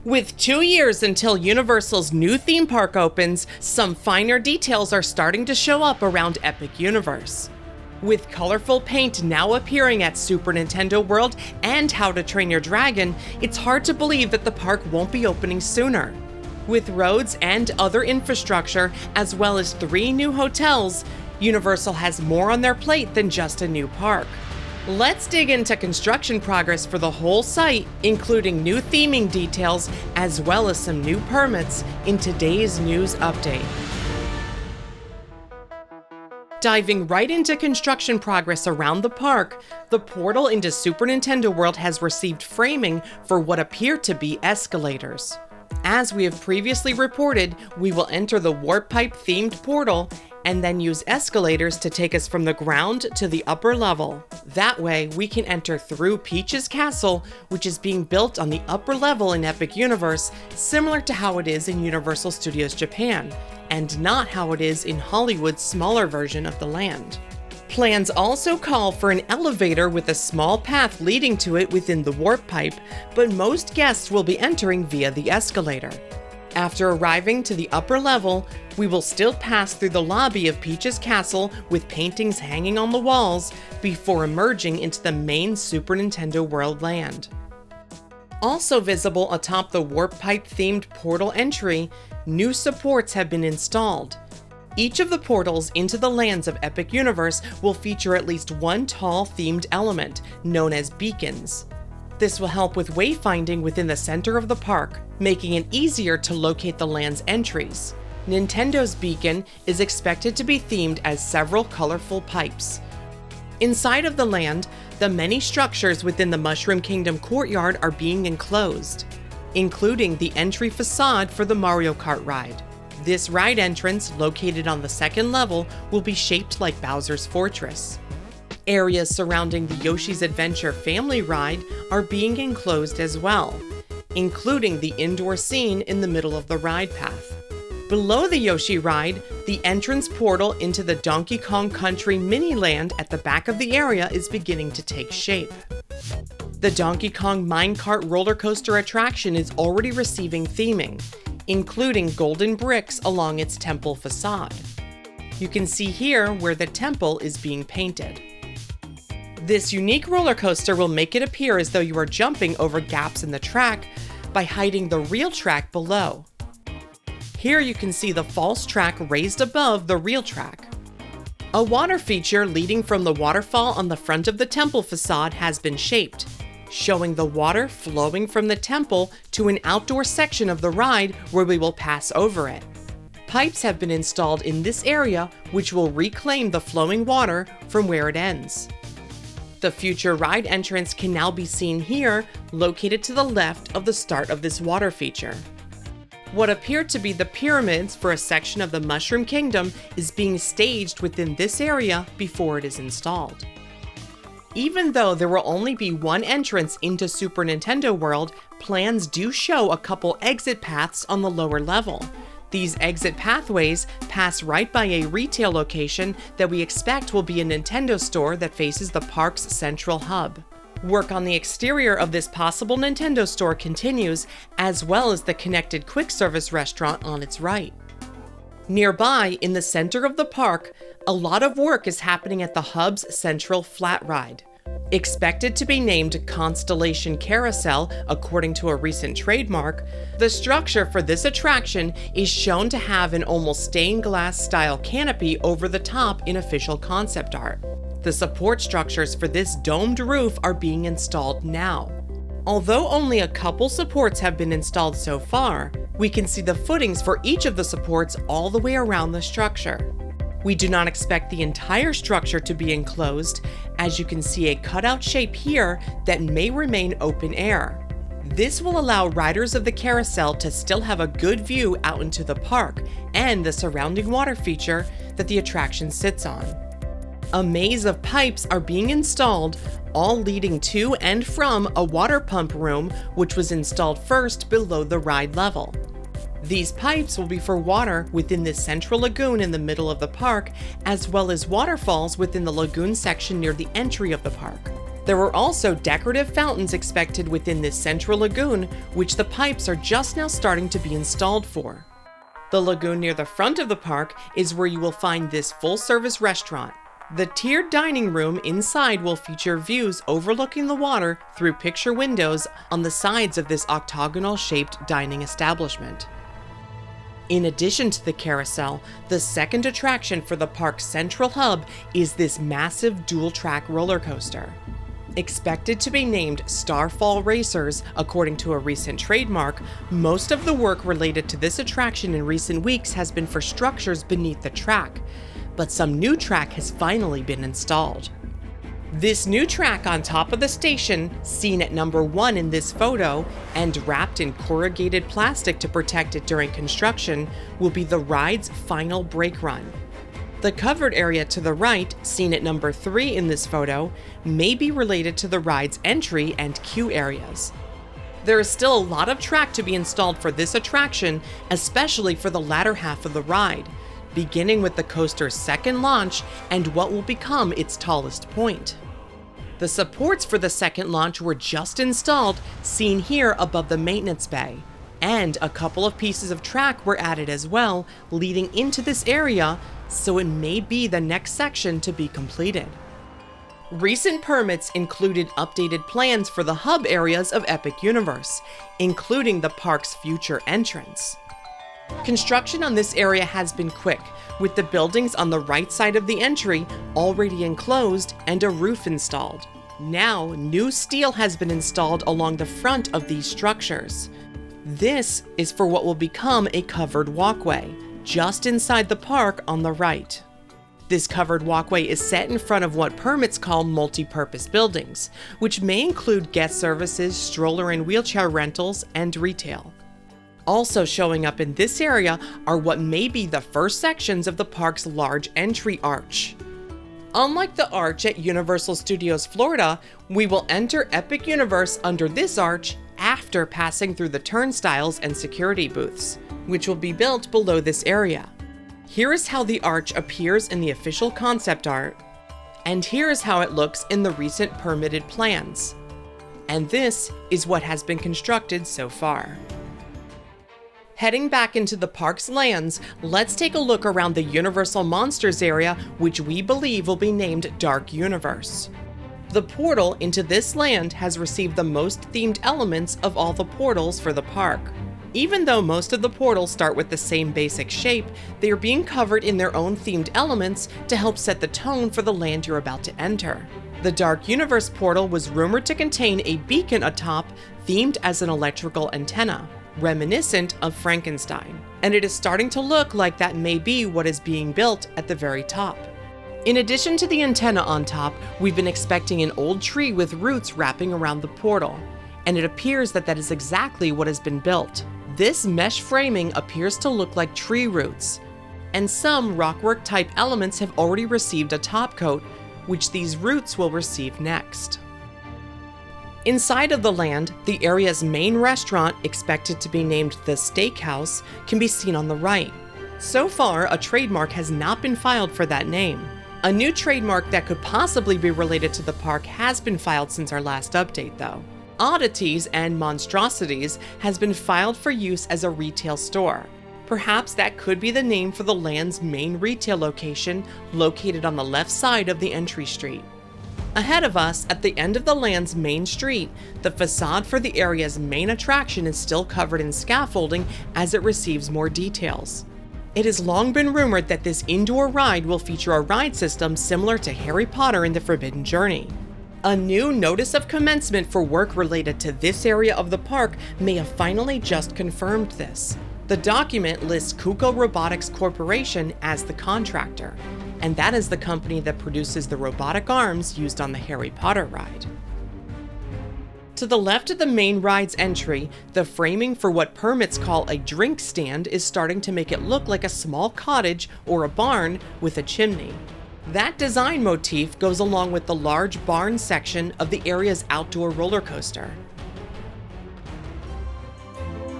With 2 years until Universal's new theme park opens, some finer details are starting to show up around Epic Universe. With colorful paint now appearing at Super Nintendo World and How to Train Your Dragon, it's hard to believe that the park won't be opening sooner. With roads and other infrastructure, as well as 3 new hotels, Universal has more on their plate than just a new park. Let's dig into construction progress for the whole site, including new theming details, as well as some new permits in today's news update. Diving right into construction progress around the park, the portal into Super Nintendo World has received framing for what appear to be escalators. As we have previously reported, we will enter the warp pipe themed portal and then use escalators to take us from the ground to the upper level. That way, we can enter through Peach's Castle, which is being built on the upper level in Epic Universe, similar to how it is in Universal Studios Japan, and not how it is in Hollywood's smaller version of the land. Plans also call for an elevator with a small path leading to it within the warp pipe, but most guests will be entering via the escalator. After arriving to the upper level, we will still pass through the lobby of Peach's Castle with paintings hanging on the walls before emerging into the main Super Nintendo World land. Also visible atop the warp pipe themed portal entry, new supports have been installed. Each of the portals into the lands of Epic Universe will feature at least one tall themed element, known as beacons. This will help with wayfinding within the center of the park, making it easier to locate the land's entries. Nintendo's beacon is expected to be themed as several colorful pipes. Inside of the land, the many structures within the Mushroom Kingdom courtyard are being enclosed, including the entry facade for the Mario Kart ride. This ride entrance, located on the second level, will be shaped like Bowser's Fortress. Areas surrounding the Yoshi's Adventure family ride are being enclosed as well, including the indoor scene in the middle of the ride path. Below the Yoshi ride, the entrance portal into the Donkey Kong Country mini-land at the back of the area is beginning to take shape. The Donkey Kong Minecart roller coaster attraction is already receiving theming, including golden bricks along its temple facade. You can see here where the temple is being painted. This unique roller coaster will make it appear as though you are jumping over gaps in the track by hiding the real track below. Here you can see the false track raised above the real track. A water feature leading from the waterfall on the front of the temple facade has been shaped, showing the water flowing from the temple to an outdoor section of the ride where we will pass over it. Pipes have been installed in this area which will reclaim the flowing water from where it ends. The future ride entrance can now be seen here, located to the left of the start of this water feature. What appear to be the pyramids for a section of the Mushroom Kingdom is being staged within this area before it is installed. Even though there will only be one entrance into Super Nintendo World, plans do show a couple exit paths on the lower level. These exit pathways pass right by a retail location that we expect will be a Nintendo store that faces the park's central hub. Work on the exterior of this possible Nintendo store continues, as well as the connected quick service restaurant on its right. Nearby, in the center of the park, a lot of work is happening at the hub's central flat ride. Expected to be named Constellation Carousel, according to a recent trademark, the structure for this attraction is shown to have an almost stained glass style canopy over the top in official concept art. The support structures for this domed roof are being installed now. Although only a couple supports have been installed so far, we can see the footings for each of the supports all the way around the structure. We do not expect the entire structure to be enclosed, as you can see a cutout shape here that may remain open air. This will allow riders of the carousel to still have a good view out into the park and the surrounding water feature that the attraction sits on. A maze of pipes are being installed, all leading to and from a water pump room, which was installed first below the ride level. These pipes will be for water within the central lagoon in the middle of the park, as well as waterfalls within the lagoon section near the entry of the park. There are also decorative fountains expected within this central lagoon, which the pipes are just now starting to be installed for. The lagoon near the front of the park is where you will find this full-service restaurant. The tiered dining room inside will feature views overlooking the water through picture windows on the sides of this octagonal-shaped dining establishment. In addition to the carousel, the second attraction for the park's central hub is this massive dual-track roller coaster. Expected to be named Starfall Racers, according to a recent trademark, most of the work related to this attraction in recent weeks has been for structures beneath the track, but some new track has finally been installed. This new track on top of the station, seen at number 1 in this photo, and wrapped in corrugated plastic to protect it during construction, will be the ride's final brake run. The covered area to the right, seen at number 3 in this photo, may be related to the ride's entry and queue areas. There is still a lot of track to be installed for this attraction, especially for the latter half of the ride, beginning with the coaster's second launch and what will become its tallest point. The supports for the second launch were just installed, seen here above the maintenance bay, and a couple of pieces of track were added as well, leading into this area, so it may be the next section to be completed. Recent permits included updated plans for the hub areas of Epic Universe, including the park's future entrance. Construction on this area has been quick, with the buildings on the right side of the entry already enclosed and a roof installed. Now, new steel has been installed along the front of these structures. This is for what will become a covered walkway, just inside the park on the right. This covered walkway is set in front of what permits call multi-purpose buildings, which may include guest services, stroller and wheelchair rentals, and retail. Also showing up in this area are what may be the first sections of the park's large entry arch. Unlike the arch at Universal Studios Florida, we will enter Epic Universe under this arch after passing through the turnstiles and security booths, which will be built below this area. Here is how the arch appears in the official concept art, and here is how it looks in the recent permitted plans. And this is what has been constructed so far. Heading back into the park's lands, let's take a look around the Universal Monsters area, which we believe will be named Dark Universe. The portal into this land has received the most themed elements of all the portals for the park. Even though most of the portals start with the same basic shape, they are being covered in their own themed elements to help set the tone for the land you're about to enter. The Dark Universe portal was rumored to contain a beacon atop, themed as an electrical antenna, reminiscent of Frankenstein, and it is starting to look like that may be what is being built at the very top. In addition to the antenna on top, we've been expecting an old tree with roots wrapping around the portal, and it appears that that is exactly what has been built. This mesh framing appears to look like tree roots, and some rockwork type elements have already received a top coat, which these roots will receive next. Inside of the land, the area's main restaurant, expected to be named the Steakhouse, can be seen on the right. So far, a trademark has not been filed for that name. A new trademark that could possibly be related to the park has been filed since our last update, though. Oddities and Monstrosities has been filed for use as a retail store. Perhaps that could be the name for the land's main retail location, located on the left side of the entry street. Ahead of us, at the end of the land's main street, the facade for the area's main attraction is still covered in scaffolding as it receives more details. It has long been rumored that this indoor ride will feature a ride system similar to Harry Potter and the Forbidden Journey. A new notice of commencement for work related to this area of the park may have finally just confirmed this. The document lists Kuko Robotics Corporation as the contractor, and that is the company that produces the robotic arms used on the Harry Potter ride. To the left of the main ride's entry, the framing for what permits call a drink stand is starting to make it look like a small cottage or a barn with a chimney. That design motif goes along with the large barn section of the area's outdoor roller coaster.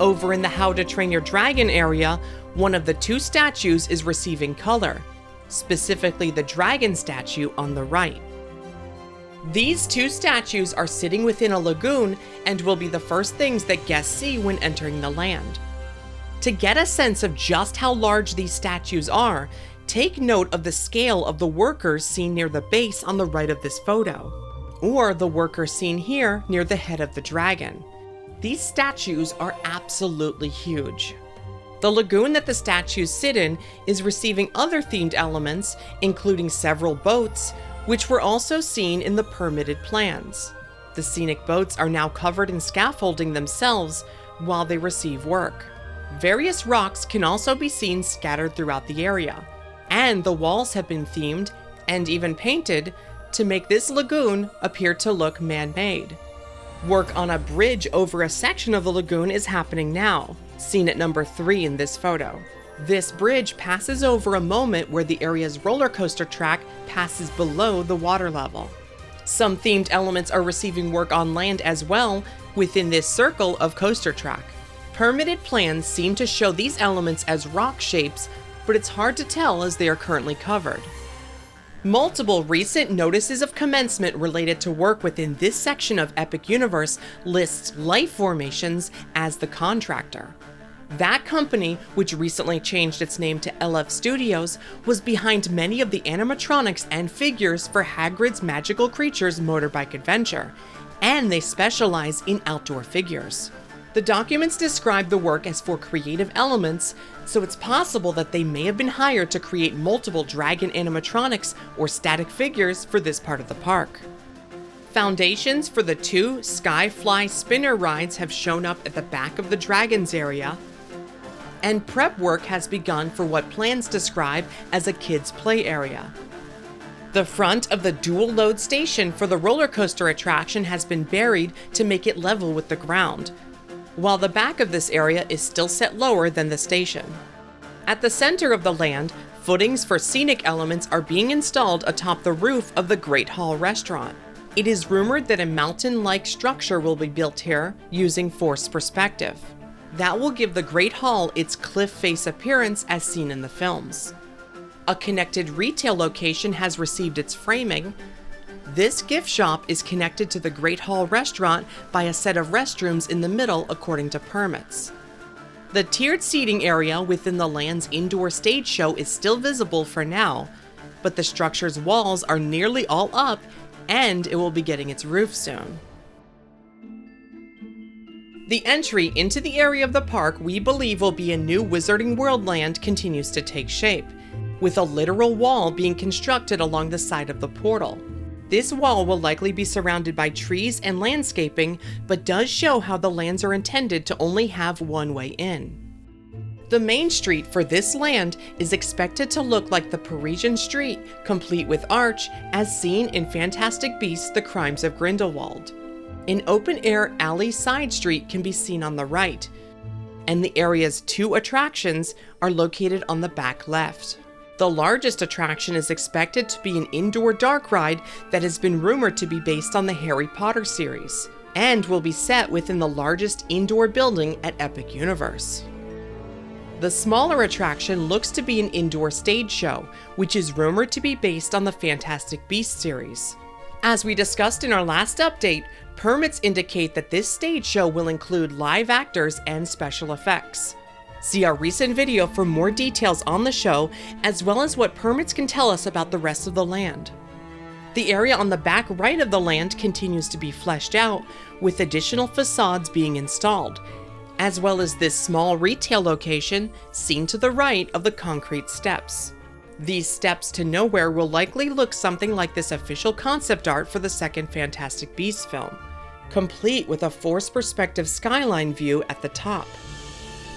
Over in the How to Train Your Dragon area, one of the two statues is receiving color, specifically the dragon statue on the right. These two statues are sitting within a lagoon and will be the first things that guests see when entering the land. To get a sense of just how large these statues are, take note of the scale of the workers seen near the base on the right of this photo, or the worker seen here near the head of the dragon. These statues are absolutely huge. The lagoon that the statues sit in is receiving other themed elements, including several boats, which were also seen in the permitted plans. The scenic boats are now covered in scaffolding themselves while they receive work. Various rocks can also be seen scattered throughout the area, and the walls have been themed and even painted to make this lagoon appear to look man-made. Work on a bridge over a section of the lagoon is happening now, seen at number 3 in this photo. This bridge passes over a moment where the area's roller coaster track passes below the water level. Some themed elements are receiving work on land as well within this circle of coaster track. Permitted plans seem to show these elements as rock shapes, but it's hard to tell as they are currently covered. Multiple recent notices of commencement related to work within this section of Epic Universe lists Life Formations as the contractor. That company, which recently changed its name to LF Studios, was behind many of the animatronics and figures for Hagrid's Magical Creatures Motorbike Adventure, and they specialize in outdoor figures. The documents describe the work as for creative elements, so it's possible that they may have been hired to create multiple dragon animatronics or static figures for this part of the park. Foundations for the 2 Skyfly spinner rides have shown up at the back of the Dragons area, and prep work has begun for what plans describe as a kids' play area. The front of the dual load station for the roller coaster attraction has been buried to make it level with the ground, while the back of this area is still set lower than the station. At the center of the land, footings for scenic elements are being installed atop the roof of the Great Hall restaurant. It is rumored that a mountain-like structure will be built here using forced perspective. That will give the Great Hall its cliff face appearance as seen in the films. A connected retail location has received its framing. This gift shop is connected to the Great Hall restaurant by a set of restrooms in the middle according to permits. The tiered seating area within the land's indoor stage show is still visible for now, but the structure's walls are nearly all up and it will be getting its roof soon. The entry into the area of the park we believe will be a new Wizarding World land continues to take shape, with a literal wall being constructed along the side of the portal. This wall will likely be surrounded by trees and landscaping, but does show how the lands are intended to only have one way in. The main street for this land is expected to look like the Parisian street, complete with arch, as seen in Fantastic Beasts: The Crimes of Grindelwald. An open-air alley side street can be seen on the right, and the area's 2 attractions are located on the back left. The largest attraction is expected to be an indoor dark ride that has been rumored to be based on the Harry Potter series, and will be set within the largest indoor building at Epic Universe. The smaller attraction looks to be an indoor stage show, which is rumored to be based on the Fantastic Beasts series. As we discussed in our last update, permits indicate that this stage show will include live actors and special effects. See our recent video for more details on the show, as well as what permits can tell us about the rest of the land. The area on the back right of the land continues to be fleshed out, with additional facades being installed, as well as this small retail location seen to the right of the concrete steps. These steps to nowhere will likely look something like this official concept art for the second Fantastic Beasts film, complete with a forced perspective skyline view at the top.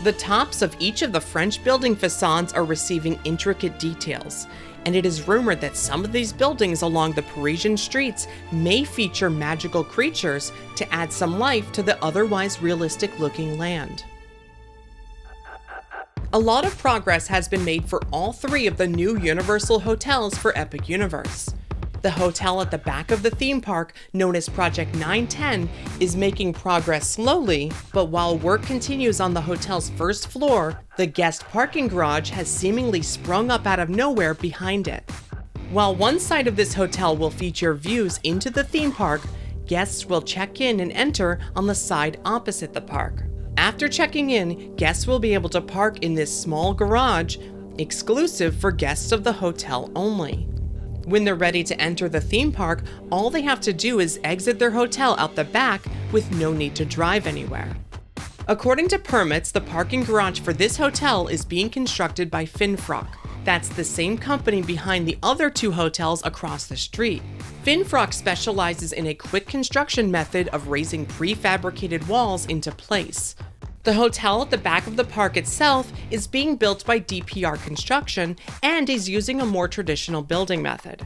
The tops of each of the French building facades are receiving intricate details, and it is rumored that some of these buildings along the Parisian streets may feature magical creatures to add some life to the otherwise realistic-looking land. A lot of progress has been made for all 3 of the new Universal hotels for Epic Universe. The hotel at the back of the theme park, known as Project 910, is making progress slowly, but while work continues on the hotel's first floor, the guest parking garage has seemingly sprung up out of nowhere behind it. While one side of this hotel will feature views into the theme park, guests will check in and enter on the side opposite the park. After checking in, guests will be able to park in this small garage, exclusive for guests of the hotel only. When they're ready to enter the theme park, all they have to do is exit their hotel out the back with no need to drive anywhere. According to permits, the parking garage for this hotel is being constructed by Finfrock. That's the same company behind the other two hotels across the street. Finfrock specializes in a quick construction method of raising prefabricated walls into place. The hotel at the back of the park itself is being built by DPR Construction and is using a more traditional building method.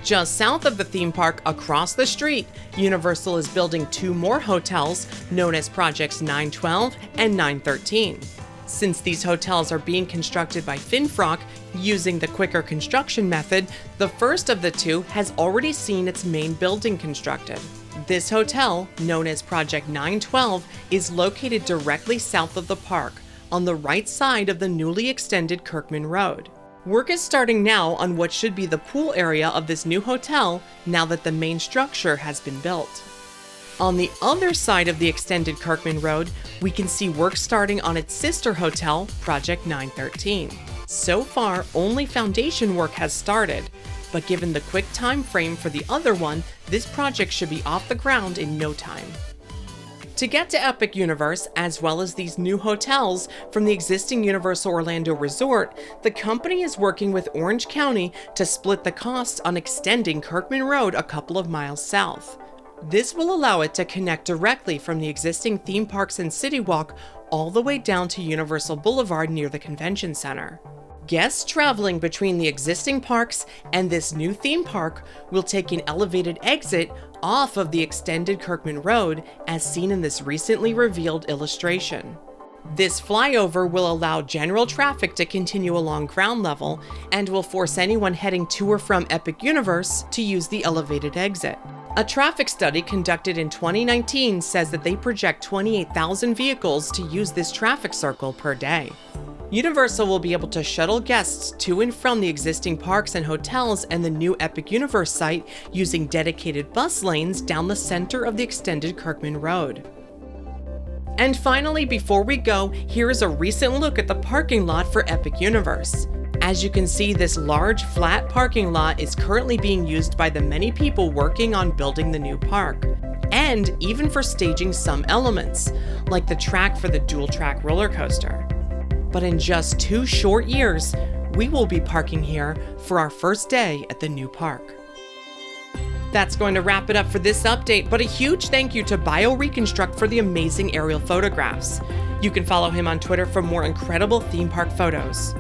Just south of the theme park, across the street, Universal is building two more hotels known as Projects 912 and 913. Since these hotels are being constructed by Finfrock using the quicker construction method, the first of the two has already seen its main building constructed. This hotel, known as Project 912, is located directly south of the park, on the right side of the newly extended Kirkman Road. Work is starting now on what should be the pool area of this new hotel now that the main structure has been built. On the other side of the extended Kirkman Road, we can see work starting on its sister hotel, Project 913. So far, only foundation work has started, but given the quick time frame for the other one, this project should be off the ground in no time. To get to Epic Universe, as well as these new hotels from the existing Universal Orlando Resort, the company is working with Orange County to split the costs on extending Kirkman Road a couple of miles south. This will allow it to connect directly from the existing theme parks and City Walk all the way down to Universal Boulevard near the Convention Center. Guests traveling between the existing parks and this new theme park will take an elevated exit off of the extended Kirkman Road, as seen in this recently revealed illustration. This flyover will allow general traffic to continue along ground level and will force anyone heading to or from Epic Universe to use the elevated exit. A traffic study conducted in 2019 says that they project 28,000 vehicles to use this traffic circle per day. Universal will be able to shuttle guests to and from the existing parks and hotels and the new Epic Universe site using dedicated bus lanes down the center of the extended Kirkman Road. And finally, before we go, here is a recent look at the parking lot for Epic Universe. As you can see, this large, flat parking lot is currently being used by the many people working on building the new park, and even for staging some elements, like the track for the dual-track roller coaster. But in just 2 short years, we will be parking here for our first day at the new park. That's going to wrap it up for this update, but a huge thank you to BioReconstruct for the amazing aerial photographs. You can follow him on Twitter for more incredible theme park photos.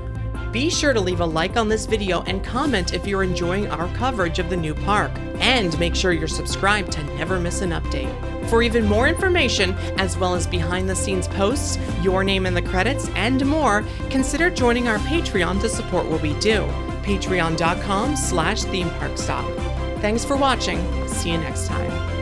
Be sure to leave a like on this video and comment if you're enjoying our coverage of the new park. And make sure you're subscribed to never miss an update. For even more information, as well as behind-the-scenes posts, your name in the credits, and more, consider joining our Patreon to support what we do. Patreon.com/themeparkstop. Thanks for watching. See you next time.